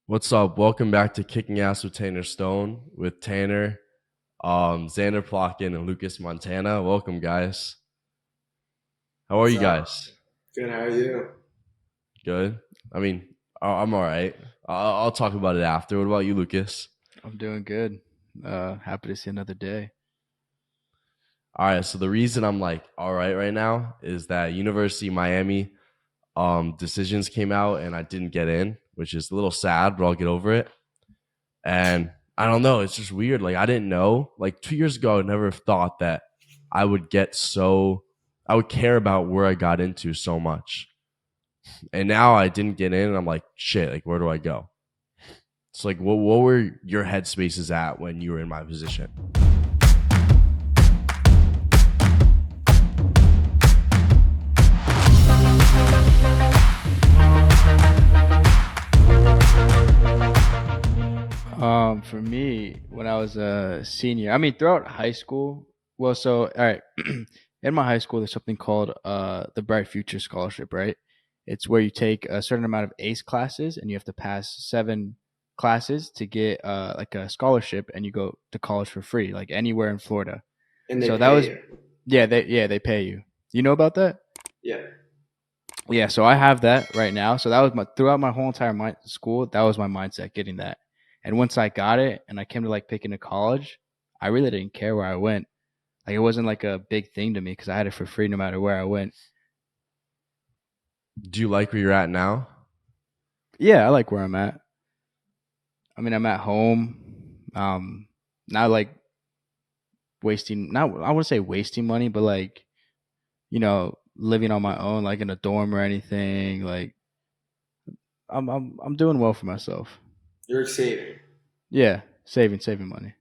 What's up? Welcome back to Kicking Ass with Tanner Stone with Tanner, Xander Plotkin, and Lucas Montana. Welcome, guys. How are What's you up? guys? Good. How are you? Good. I mean, I'm all right. I'll talk about it after. What about you, Lucas? I'm doing good. Happy to see another day. All right. So the reason I'm like all right now is that University of Miami decisions came out and I didn't get in, which is a little sad, but I'll get over it. And I don't know, it's just weird. Like I didn't know. Like 2 years ago, I would never have thought that I would get so I would care about where I got into so much. And now I didn't get in and I'm like, shit, like where do I go? It's like what were your headspaces at when you were in my position? For me, when I was a senior, I mean, throughout high school, well, so, all right, in my high school, there's something called the Bright Future Scholarship, right? It's where you take a certain amount of ACE classes and you have to pass seven classes to get like a scholarship and you go to college for free, like anywhere in Florida. And they So that pay was, you. yeah, they pay you. You know about that? Yeah. Yeah, so I have that right now. So that was my throughout my whole entire school. That was my mindset, getting that. And once I got it, and I came to like picking a college, I really didn't care where I went. Like it wasn't like a big thing to me because I had it for free no matter where I went. Do you like where you're at now? Yeah, I like where I'm at. I mean, I'm at home. Not like wasting. Not I wouldn't say wasting money, but like living on my own, like in a dorm or anything. Like I'm doing well for myself. You're saving. Yeah, saving money.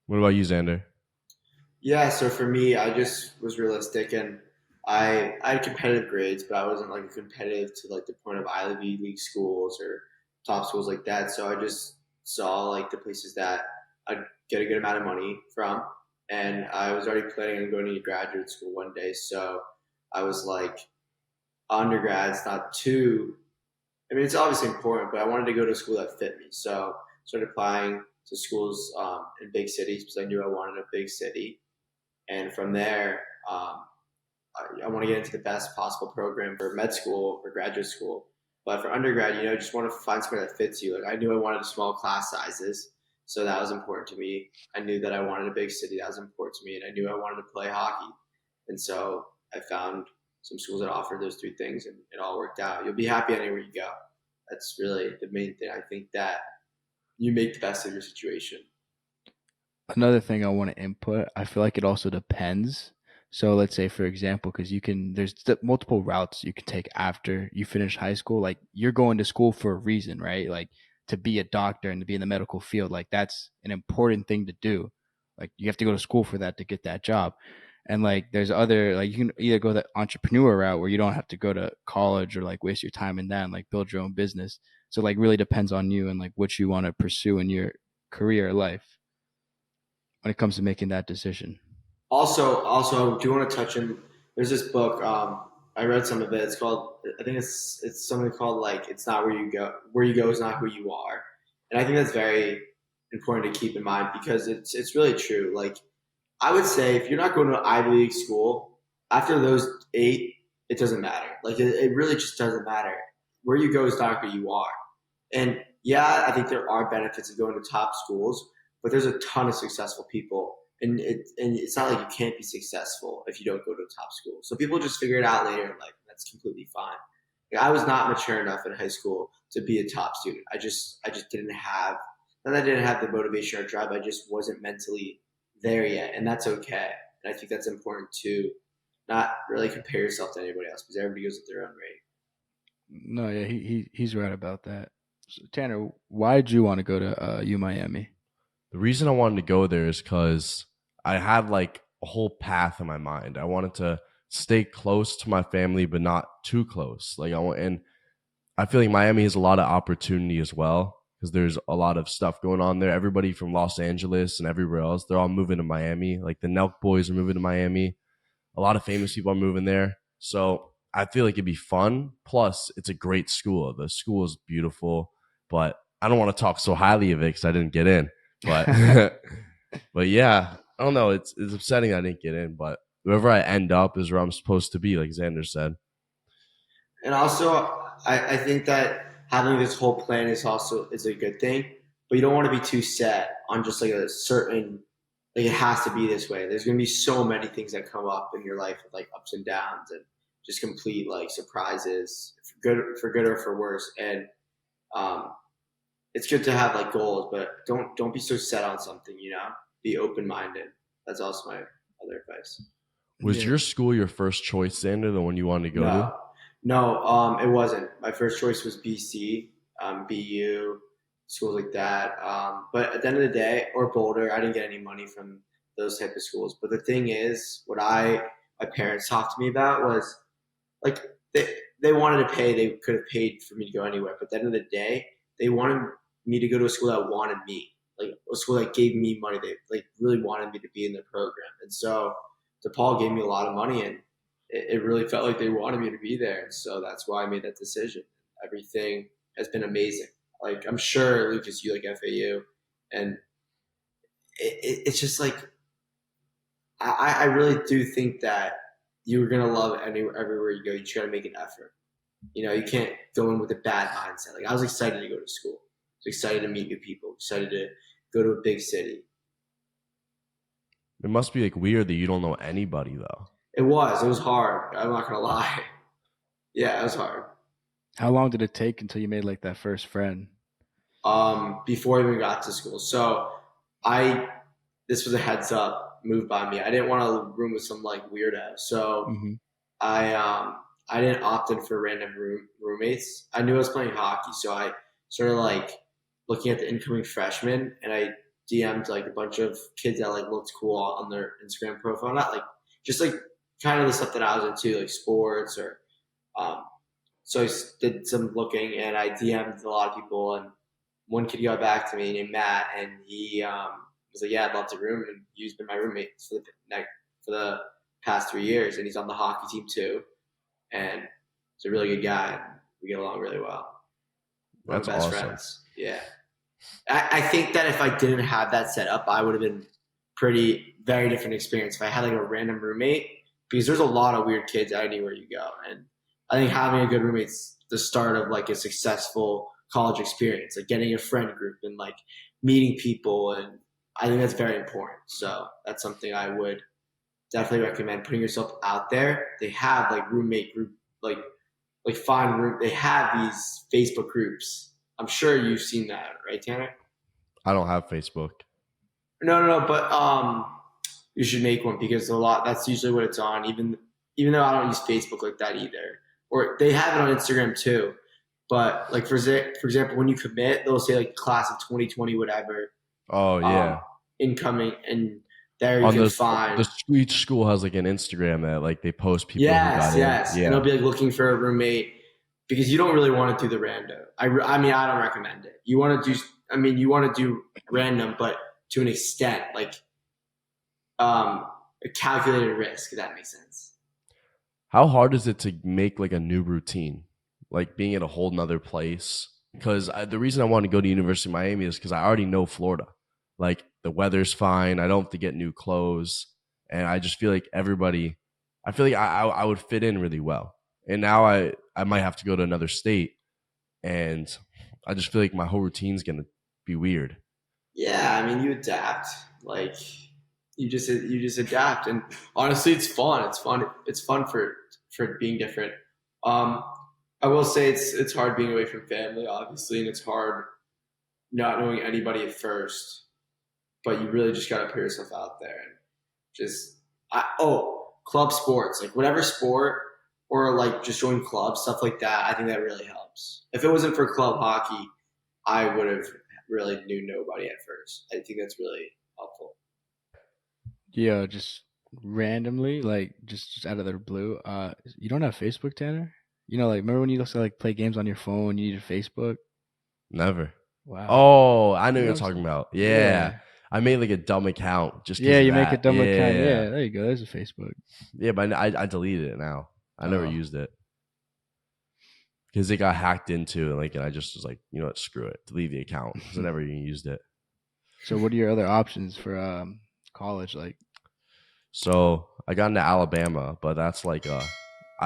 What about you, Xander? Yeah. So for me, I just was realistic, and I had competitive grades, but I wasn't like competitive to like the point of Ivy League schools or top schools like that. So I just saw like the places that I'd get a good amount of money from, and I was already planning on going to graduate school one day. So I was like, undergrad's not too. I mean, it's obviously important, but I wanted to go to a school that fit me. So started applying to schools in big cities because I knew I wanted a big city. And from there, I want to get into the best possible program for med school or graduate school. But for undergrad, just want to find somewhere that fits you. Like I knew I wanted small class sizes, so that was important to me. I knew that I wanted a big city, that was important to me, and I knew I wanted to play hockey. And so I found some schools that offered those three things, and it all worked out. You'll be happy anywhere you go. That's really the main thing. I think that you make the best of your situation. Another thing I want to input, I feel like it also depends. So let's say, for example, because there's multiple routes you can take after you finish high school. Like you're going to school for a reason, right? Like to be a doctor and to be in the medical field. Like that's an important thing to do. Like you have to go to school for that to get that job. And like there's other, like you can either go the entrepreneur route where you don't have to go to college or like waste your time in that and like build your own business. So like really depends on you and like what you want to pursue in your career or life when it comes to making that decision. Also, do you want to touch in? There's this book. I read some of it. It's called. I think it's something called like it's not where you go. Where you go is not who you are. And I think that's very important to keep in mind because it's really true. Like I would say, if you're not going to an Ivy League school after those eight, it doesn't matter. Like it really just doesn't matter. Where you go is not who you are. And yeah, I think there are benefits of going to top schools, but there's a ton of successful people, and it's not like you can't be successful if you don't go to a top school. So people just figure it out later in life. That's completely fine. Like, I was not mature enough in high school to be a top student. I just didn't have, and I didn't have the motivation or drive. I just wasn't mentally there yet, and that's okay. And I think that's important to not really compare yourself to anybody else because everybody goes at their own rate. No, yeah, he's right about that. So, Tanner, why did you want to go to U Miami? The reason I wanted to go there is because I had like a whole path in my mind. I wanted to stay close to my family, but not too close. Like and I feel like Miami has a lot of opportunity as well because there's a lot of stuff going on there. Everybody from Los Angeles and everywhere else, they're all moving to Miami. Like the Nelk boys are moving to Miami. A lot of famous people are moving there. So I feel like it'd be fun. Plus, it's a great school. The school is beautiful, but I don't want to talk so highly of it because I didn't get in, but but yeah, I don't know. It's upsetting I didn't get in, but wherever I end up is where I'm supposed to be, like Xander said. And also, I think that having this whole plan is a good thing, but you don't want to be too set on just like a certain like it has to be this way. There's gonna be so many things that come up in your life with like ups and downs and just complete like surprises for good or for worse. And um, it's good to have like goals, but don't be so set on something. You know, be open minded. That's also my other advice. Was Yeah. your school your first choice, Xander, the one you wanted to go to? No, no, it wasn't. My first choice was BC, BU, schools like that. But at the end of the day, or Boulder, I didn't get any money from those type of schools. But the thing is, what I my parents talked to me about was like they wanted to pay. They could have paid for me to go anywhere. But at the end of the day, they wanted me to go to a school that wanted me, like a school that gave me money. They like really wanted me to be in the program. And so DePaul gave me a lot of money, and it really felt like they wanted me to be there. And so that's why I made that decision. Everything has been amazing. Like I'm sure Lucas, you like FAU, and it's just like I really do think that you're gonna love everywhere you go. You just gotta make an effort. You know, you can't go in with a bad mindset. Like I was excited to go to school. I was excited to meet new people. Excited to go to a big city. It must be like weird that you don't know anybody though. It was. It was hard. I'm not gonna lie. Yeah, it was hard. How long did it take until you made like that first friend? Before I even got to school. So I this was a heads up move by me. I didn't want to room with some like weirdo. So Hmm. I didn't opt in for random roommates. I knew I was playing hockey, so I started like looking at the incoming freshmen, and I DM'd like a bunch of kids that like looked cool on their Instagram profile. Not like just like kind of the stuff that I was into, like sports or um, so I did some looking, and I DM'd a lot of people, and one kid got back to me named Matt, and he was like, "Yeah, I'd love to room," and he's been my roommate for the past 3 years, and he's on the hockey team too, and he's a really good guy. We get along really well. One of That's my best awesome. friends. Yeah, I think that if I didn't have that set up, I would have been very different experience if I had like a random roommate because there's a lot of weird kids anywhere you go, and I think having a good roommate's the start of like a successful college experience, like getting a friend group and like meeting people, and I think that's very important. So that's something I would definitely recommend putting yourself out there. They have like roommate group, like find room. They have these Facebook groups. I'm sure you've seen that, right, Tanner? I don't have Facebook. No. But you should make one because a lot. That's usually what it's on. Even though I don't use Facebook like that either, or they have it on Instagram too. But like for example, when you commit, they'll say like class of 2020, whatever, Oh um, yeah. incoming, and there you On can the find. each school has like an Instagram that like they post people who got Yes, in. yes, and they'll Yeah. be like looking for a roommate because you don't really want to do the random. I mean, I don't recommend it. You want to do, I mean, you want to do random, but to an extent, like a calculated risk. If that makes sense. How hard is it to make like a new routine, like being at a whole nother place? Because the reason I want to go to University of Miami is because I already know Florida. Like the weather's fine. I don't have to get new clothes, and I just feel like everybody. I feel like I would fit in really well. And now I might have to go to another state, and I just feel like my whole routine's gonna be weird. Yeah, I mean, you adapt. Like you just adapt, and honestly, it's fun. It's fun. It's fun for being different. Um, I will say it's hard being away from family, obviously, and it's hard not knowing anybody at first. But you really just got to put yourself out there and just club sports, like whatever sport or like just join clubs, stuff like that. I think that really helps. If it wasn't for club hockey, I would have really knew nobody at first. I think that's really helpful. Yeah, just randomly, like just out of the blue. You don't have Facebook, Tanner? You know, like remember when you used to like play games on your phone, you needed Facebook? Never. Wow. Oh, I know You what know you're what I'm talking saying? about. Yeah. Yeah. I made like a dumb account just Yeah, because of you make a that. dumb account. Yeah. Yeah, there you go. There's a Facebook. Yeah, but I deleted it now. I never Oh. used it because it got hacked into, and I just was like, you know what, screw it, delete the account because I never even used it. So what are your other options for college? Like, So I got into Alabama, but that's like I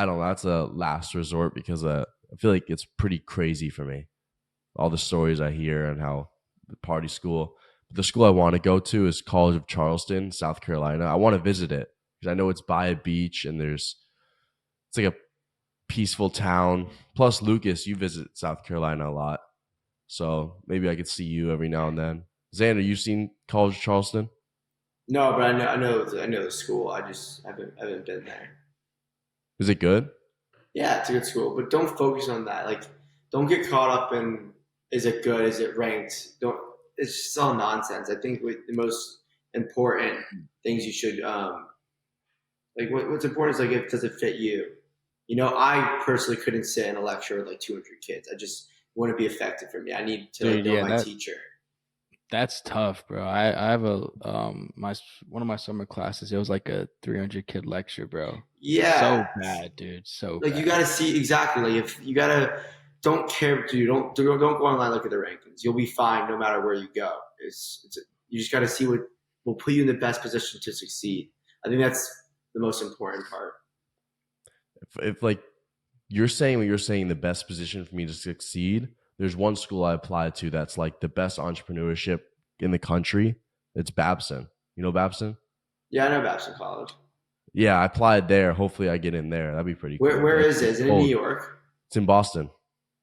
don't know, that's a last resort because I feel like it's pretty crazy for me. All the stories I hear and how the party school. But the school I want to go to is College of Charleston, South Carolina. I want to visit it because I know it's by a beach and it's like a peaceful town. Plus, Lucas, you visit South Carolina a lot, so maybe I could see you every now and then. Xander, you seen College of Charleston? No, but I know the school. I just haven't been there. Is it good? Yeah, it's a good school, but don't focus on that. Like, don't get caught up in is it good, is it ranked? Don't. It's just all nonsense. I think the most important things you should like what's important is like if does it fit you. You know, I personally couldn't sit in a lecture with like 200 kids. I just wouldn't be effective for me. I need to like dude, know yeah, my teacher. that's tough, bro. I have a my one of my summer classes. It was like a 300 kid lecture, bro. Yeah, So bad, dude. So like you got bad. to see exactly like if you got to don't care dude don't go online and look at the rankings. You'll be fine no matter where you go. You just got to see what will put you in the best position to succeed. I think that's the most important part. If like you're saying what you're saying, the best position for me to succeed, there's one school I applied to that's like the best entrepreneurship in the country. It's Babson. You know Babson? Yeah, I know Babson College. Yeah, I applied there. Hopefully I get in there. That'd be pretty cool. Where But is it? it's Is it in New cold. York? It's in Boston.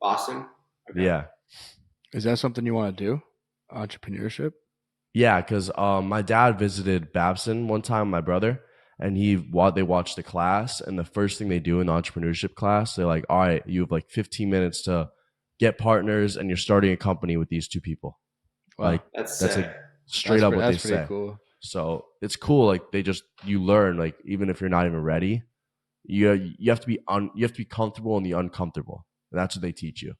Boston? Okay. Yeah. Is that something you want to do? Entrepreneurship? Yeah, because my dad visited Babson one time, my brother, and they watched the class, and the first thing they do in the entrepreneurship class, they're like, all right, you have like 15 minutes to get partners, and you're starting a company with these two people. Like Wow, That's that's sick. like straight up what they that's pretty say. cool. So it's cool. Like you learn. Like even if you're not even ready, you have to you have to be comfortable in the uncomfortable, and that's what they teach you,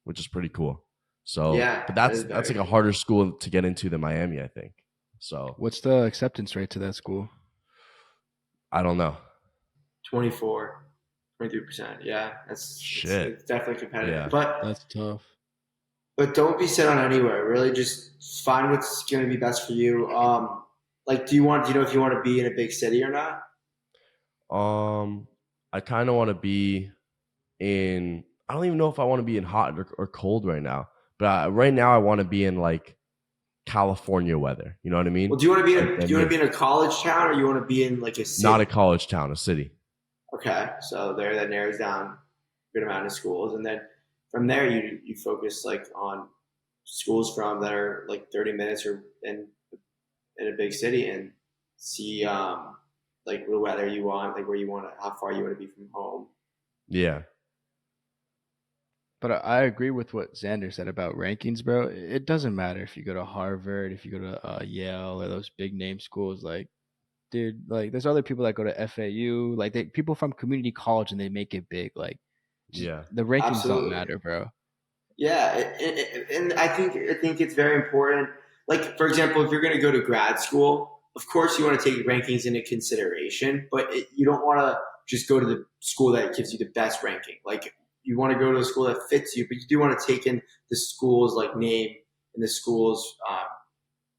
which is pretty cool. So, Yeah, but that is that's very like a cool. harder school to get into than Miami, I think. So What's the acceptance rate to that school? I don't know. 24, 23%. Yeah, Shit. it's definitely competitive. Yeah. That's tough. But don't be set on anywhere. Really, just find what's going to be best for you. Like, do you know if you want to be in a big city or not? Um, I kind of want to be in. I don't even know if I want to be in hot or cold right now. But right now, I want to be in like California weather. You know what I mean? Well, do you want to be Like the do you want to mid, be in a college town or you want to be in like a not a city? college town, a city. Okay, so there that narrows down a good amount of schools, and then from there you focus like on schools from that are like 30 minutes or in a big city and see like the weather you want, like where you want to, how far you want to be from home. Yeah. But I agree with what Xander said about rankings, bro. It doesn't matter if you go to Harvard, if you go to Yale or those big name schools. Like, dude, like there's other people that go to FAU, like people from community college and they make it big. Like, just Yeah. the rankings don't Absolutely. matter, bro. Yeah, and I think it's very important. Like for example, if you're going to go to grad school, of course you want to take rankings into consideration, but you don't want to just go to the school that gives you the best ranking. Like you want to go to a school that fits you, but you do want to take in the school's like name and the school's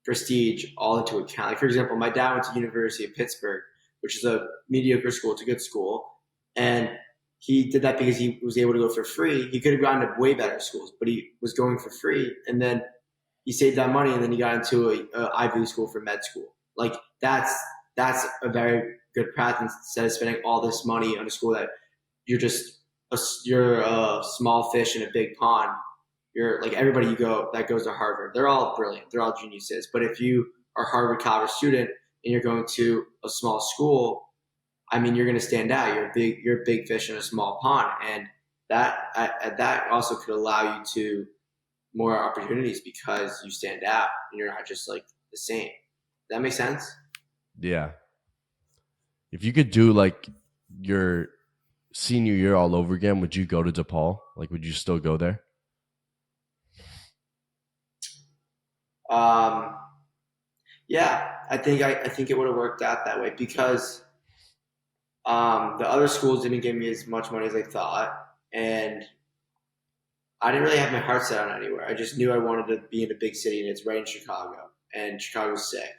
prestige all into account. Like for example, my dad went to University of Pittsburgh, which is a mediocre school. It's a good school, and he did that because he was able to go for free. He could have gone to way better schools, but he was going for free, and then he saved that money, and then he got into a Ivy League school for med school. Like that's a very good path instead of spending all this money on a school that you're just you're a small fish in a big pond. You're like everybody you go that goes to Harvard. They're all brilliant. They're all geniuses. But if you are a Harvard college student and you're going to a small school, I mean, you're going to stand out. You're a big fish in a small pond, and that also could allow you to more opportunities because you stand out and you're not just like the same. Does that make sense? Yeah. If you could do like your senior year all over again, would you go to DePaul? Like, would you still go there? Um, yeah, I think it would have worked out that way because the other schools didn't give me as much money as I thought, and I didn't really have my heart set on anywhere. I just knew I wanted to be in a big city, and it's right in Chicago, and Chicago's sick.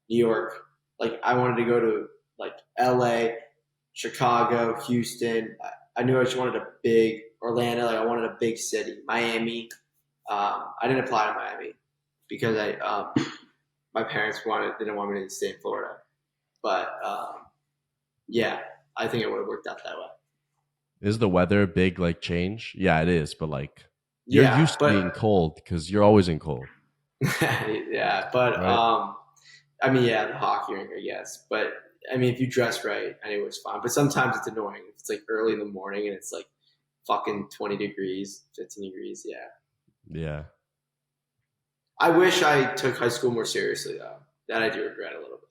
New York, like I wanted to go to like L.A., Chicago, Houston. I knew I just wanted a big Orlando. Like I wanted a big city. Miami. I didn't apply to Miami because my parents didn't want me to stay in Florida. But yeah, I think it would have worked out that way. Is the weather a big like change? Yeah, it is, but like you're Yeah, used to being but cold because you're always in cold, yeah, but right? I mean, yeah, the hockey rink, I guess. But I mean, if you dress right, anyway, it's fine. But sometimes it's annoying. If it's like early in the morning and it's like fucking 20 degrees, 15 degrees. Yeah. Yeah. I wish I took high school more seriously, though. That I do regret a little bit.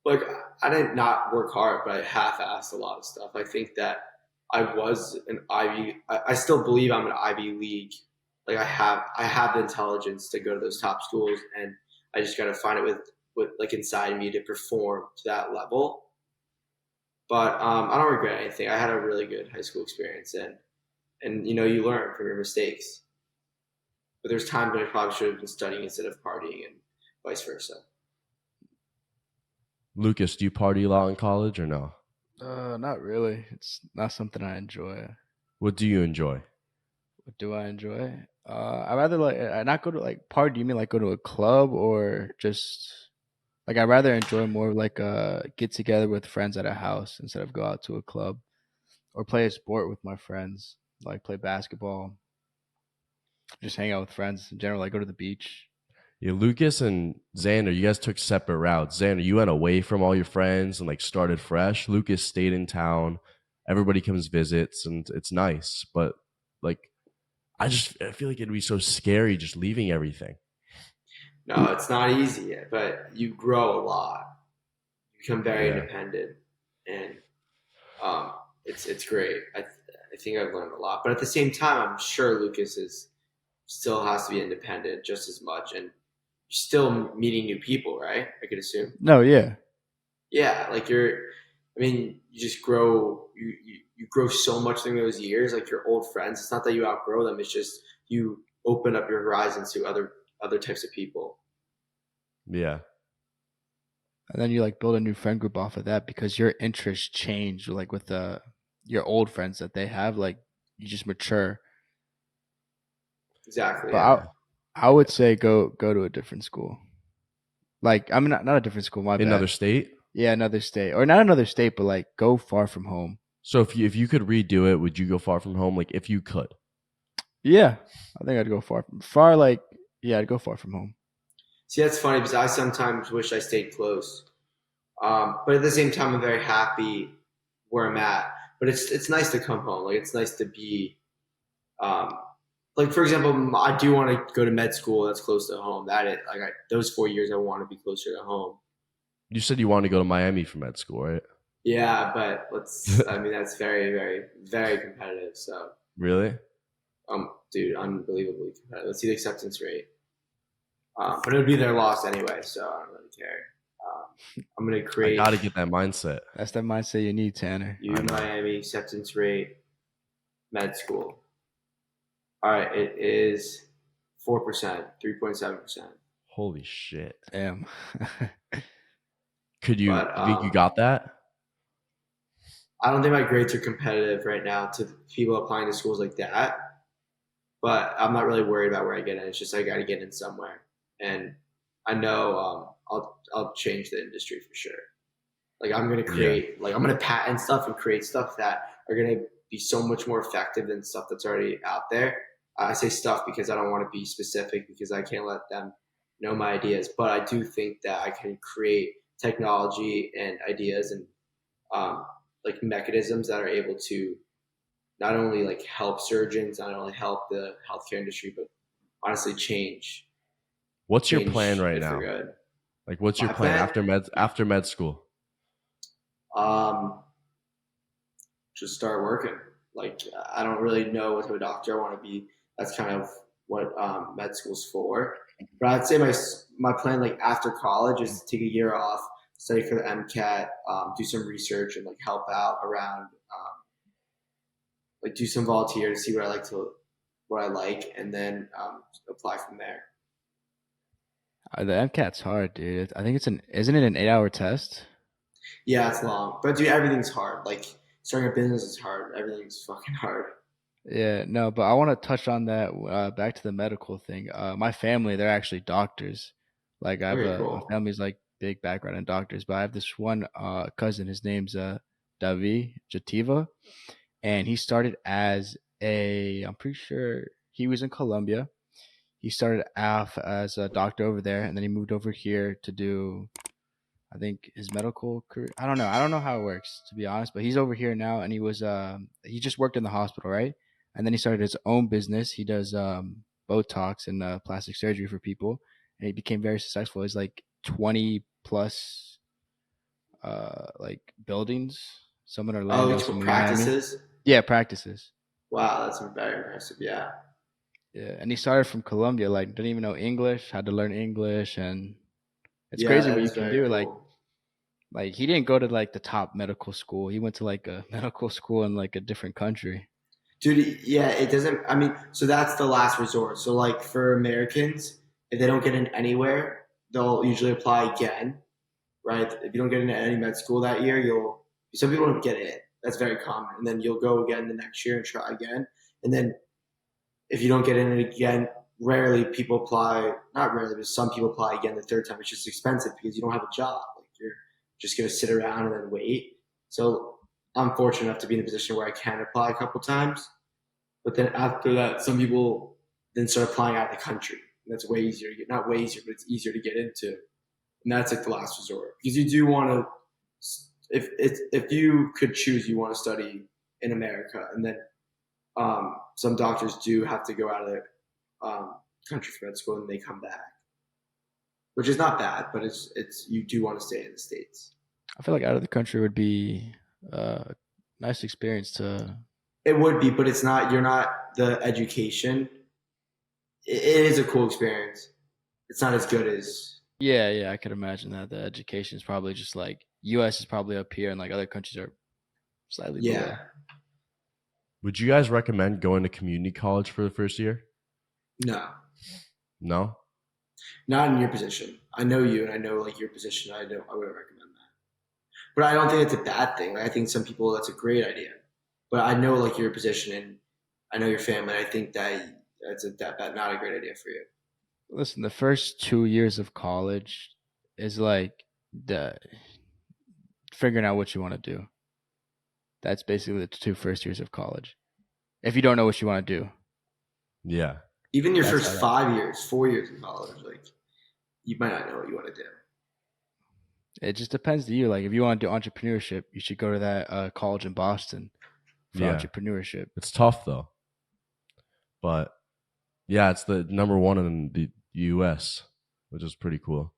Like, I didn't not work hard, but I half-assed a lot of stuff. I think that I was an Ivy. I still believe I'm an Ivy League. Like, I have the intelligence to go to those top schools, and I just got to find it with like inside me to perform to that level. But I don't regret anything. I had a really good high school experience, and you learn from your mistakes. But there's times when I probably should have been studying instead of partying, and vice versa. Lucas, do you party a lot in college or no? Not really. It's not something I enjoy. What do you enjoy? What do I enjoy? I rather like I not go to like party. You mean like go to a club or just like I'd rather enjoy more like get together with friends at a house instead of go out to a club or play a sport with my friends, like play basketball, just hang out with friends in general, like go to the beach. Yeah, Lucas and Xander, you guys took separate routes. Xander, you went away from all your friends and like started fresh. Lucas stayed in town. Everybody comes visits and it's nice. But like I feel like it'd be so scary just leaving everything. No, it's not easy, but you grow a lot. You become very Yeah. independent, and um, it's great. I think I've learned a lot, but at the same time, I'm sure Lucas is still has to be independent just as much, and you're still meeting new people, right? I could assume. No, yeah. Yeah, like I mean, you just grow. You grow so much during those years. Like your old friends, it's not that you outgrow them. It's just you open up your horizons to other types of people. Yeah. And then you like build a new friend group off of that because your interests change like with your old friends that they have, like you just mature. Exactly. But Yeah. I would say go to a different school. Like I'm not a different school, my Another bad. state? Yeah, another state. Or not another state, but like go far from home. So if you could redo it, would you go far from home? Like if you could. Yeah. I think I'd go far like yeah, I'd go far from home. See, that's funny because I sometimes wish I stayed close. But at the same time, I'm very happy where I'm at. But it's nice to come home. Like it's nice to be, um, like for example, I do want to go to med school that's close to home. Those 4 years, I want to be closer to home. You said you wanted to go to Miami for med school, right? Yeah, but let's. I mean, that's very, very, very competitive. So, Really? dude, unbelievably competitive. Let's see the acceptance rate. But it would be their loss anyway, so I don't really care. I'm gonna I create gotta get that mindset. That's the mindset you need, Tanner. I U know. Miami acceptance rate med school. All right, it is 4%, 3.7%. Holy shit. Damn. But You think you got that? I don't think my grades are competitive right now to people applying to schools like that. But I'm not really worried about where I get in. It's just I got to get in somewhere, and I know I'll change the industry for sure. Like I'm gonna Yeah. I'm gonna patent stuff and create stuff that are gonna be so much more effective than stuff that's already out there. I say stuff because I don't want to be specific because I can't let them know my ideas. But I do think that I can create technology and ideas and um, like mechanisms that are able to not only like help surgeons, not only help the healthcare industry, but honestly What's your plan change right it for now? good. Like what's your My plan plan, after med school? um, just start working. Like I don't really know what type of doctor I want to be. That's kind of what med school's for. But I'd say my plan like after college is to take a year off, study for the MCAT, do some research, and like help out around, like do some volunteer to see what I like to what I like, and then apply from there. The MCAT's hard, dude. I think isn't it an 8-hour test? Yeah, it's long, but dude, everything's hard. Like starting a business is hard. Everything's fucking hard. Yeah, no, but I want to touch on that back to the medical thing. My family, they're actually doctors. Like I have Okay, my cool. family's like big background in doctors, but I have this one cousin, his name's Davi Jativa, and he started as I'm pretty sure he was in Colombia. He started off as a doctor over there, and then he moved over here to do I think his medical career. I don't know. I don't know how it works to be honest, but he's over here now, and he just worked in the hospital, right? And then he started his own business. He does Botox and plastic surgery for people, and he became very successful. He's like 20 plus like buildings, some in Oh, Orlando, it's some in Miami. practices. Yeah, practices. Wow, that's very impressive. Yeah, Yeah, and he started from Colombia. Like didn't even know English, had to learn English, and it's yeah, crazy that what you is can very do. cool. Like he didn't go to like the top medical school. He went to like a medical school in like a different country. Dude, yeah, it doesn't. I mean, so that's the last resort. So, like for Americans, if they don't get in anywhere, they'll usually apply again, right? If you don't get into any med school that year, you'll. Some people don't get in. That's very common, and then you'll go again the next year and try again. And then if you don't get in it again, rarely people apply. Not rarely, but some people apply again the third time. It's just expensive because you don't have a job. Like you're just gonna sit around and then wait. So I'm fortunate enough to be in a position where I can apply a couple times. But then after that, some people then start applying out of the country. And that's way easier to get, not way easier, but it's easier to get into. And that's like the last resort. Because you do want to, if you could choose, you want to study in America. And then some doctors do have to go out of their country for med school and they come back, which is not bad, but you do want to stay in the States. I feel like out of the country would be a nice experience to. It would be, but it's not, you're not the education. It is a cool experience. It's not as good as Yeah, yeah, I could imagine that the education is probably just like U.S. is probably up here, and like other countries are slightly yeah. below. Would you guys recommend going to community college for the first year? No, No? not in your position. I know you, and I know like your position. I don't. I wouldn't recommend that. But I don't think it's a bad thing. I think some people that's a great idea. But I know like your position, and I know your family. I think that that not a great idea for you. Listen, the first 2 years of college is like the figuring out what you want to do. That's basically the two first years of college. If you don't know what you want to do, Yeah. Even your that's first how that. 5 years, 4 years in college, like you might not know what you want to do. It just depends to you. Like if you want to do entrepreneurship, you should go to that college in Boston for Yeah. entrepreneurship. It's tough though. But yeah, it's the number one in the US, which is pretty cool.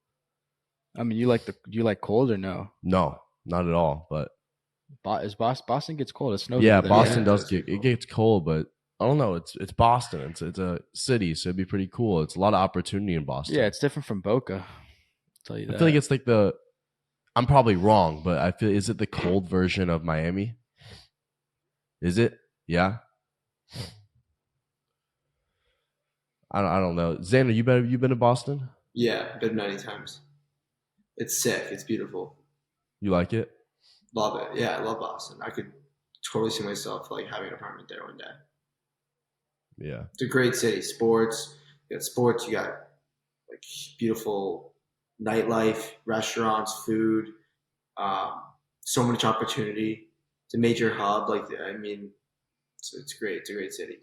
I mean, you like cold or no? No, not at all. But Boston gets cold. It snows yeah, over there, Yeah, Boston right? it does does get get it cool. gets cold, but I don't know. It's Boston. It's a city, so it'd be pretty cool. It's a lot of opportunity in Yeah, Boston. it's different from Boca. I'll tell you I feel like that. it's like the I'm probably wrong, but I feel is it the cold version of Miami? Is it? Yeah. I don't know. Xander, you been to Boston? Yeah, been many times. It's sick. It's beautiful. You like it? Love it. Yeah, I love Boston. I could totally see myself like having an apartment there one day. Yeah. It's a great city. Sports. You got sports. You got like beautiful nightlife, restaurants, food. Um, so much opportunity. It's a major hub. Like I mean, it's great. It's a great city.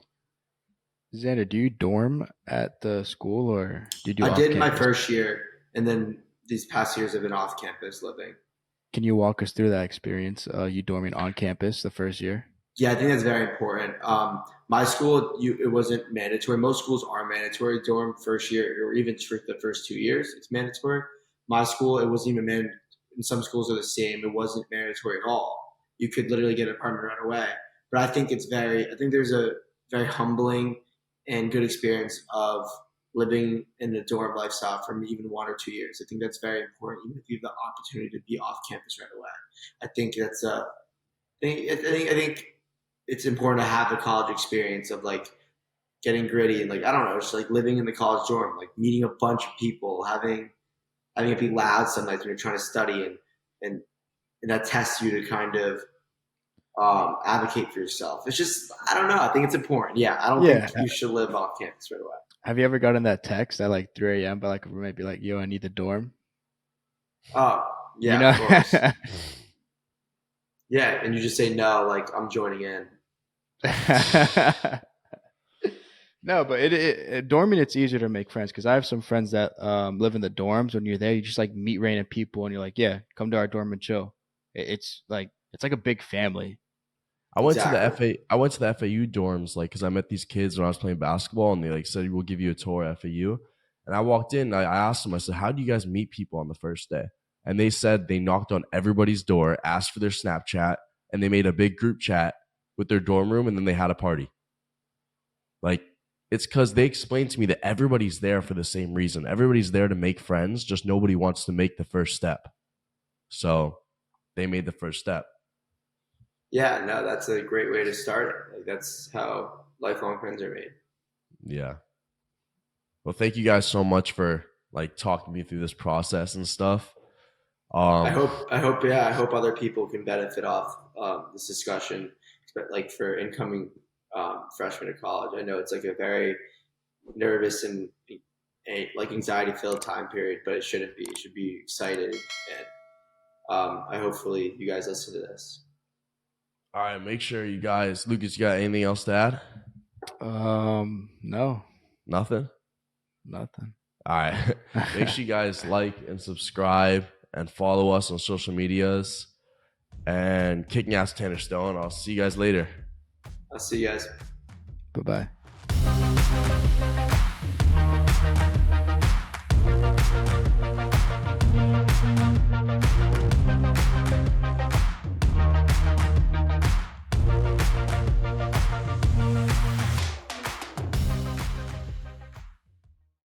Xander, do you dorm at the school or do you do I off did my campus? first year, and then these past years I've been off campus living. Can you walk us through that experience? You dorming on campus the first year? Yeah, I think that's very important. My school, it wasn't mandatory. Most schools are mandatory dorm first year, or even for the first 2 years, it's mandatory. My school, it wasn't even mandatory. And some schools are the same. It wasn't mandatory at all. You could literally get an apartment right away. But I think there's a very humbling and good experience of living in the dorm lifestyle for even 1 or 2 years. I think that's very important, even if you have the opportunity to be off campus right away. I think that's I think it's important to have the college experience of like getting gritty and like I don't know, just like living in the college dorm, like meeting a bunch of people, having it be loud some nights when you're trying to study and and that tests you to kind of advocate for yourself. It's just I don't know. I think it's important. Yeah, I don't think Yeah. you should live off campus right away. Have you ever gotten that text at like 3 a.m. by like a roommate be like, "Yo, I need the dorm." Oh You yeah, know? of course. Yeah, and you just say no, like I'm joining in. No, but dorming it's easier to make friends because I have some friends that live in the dorms. When you're there, you just like meet random people, and you're like, "Yeah, come to our dorm and chill." It's like a big family. I went to the Exactly. FA. I went to the FAU dorms, like, because I met these kids when I was playing basketball, and they like said we'll give you a tour at FAU. And I walked in. I asked them. I said, "How do you guys meet people on the first day?" And they said they knocked on everybody's door, asked for their Snapchat, and they made a big group chat with their dorm room, and then they had a party. Like, it's because they explained to me that everybody's there for the same reason. Everybody's there to make friends. Just nobody wants to make the first step. So they made the first step. Yeah, no, that's a great way to start it. Like that's how lifelong friends are made. Yeah. Well, thank you guys so much for like talking me through this process and stuff. Um, Yeah, I hope other people can benefit off this discussion, like for incoming freshmen at college. I know it's like a very nervous and like anxiety filled time period, but it shouldn't be. It should be excited, and I hopefully you guys listen to this. all right, make sure you guys, Lucas, you got anything else to add? No, Nothing. nothing. All right, make sure you guys like and subscribe and follow us on social medias. And kicking ass Tanner Stone. I'll see you guys later. I'll see you guys. Bye bye.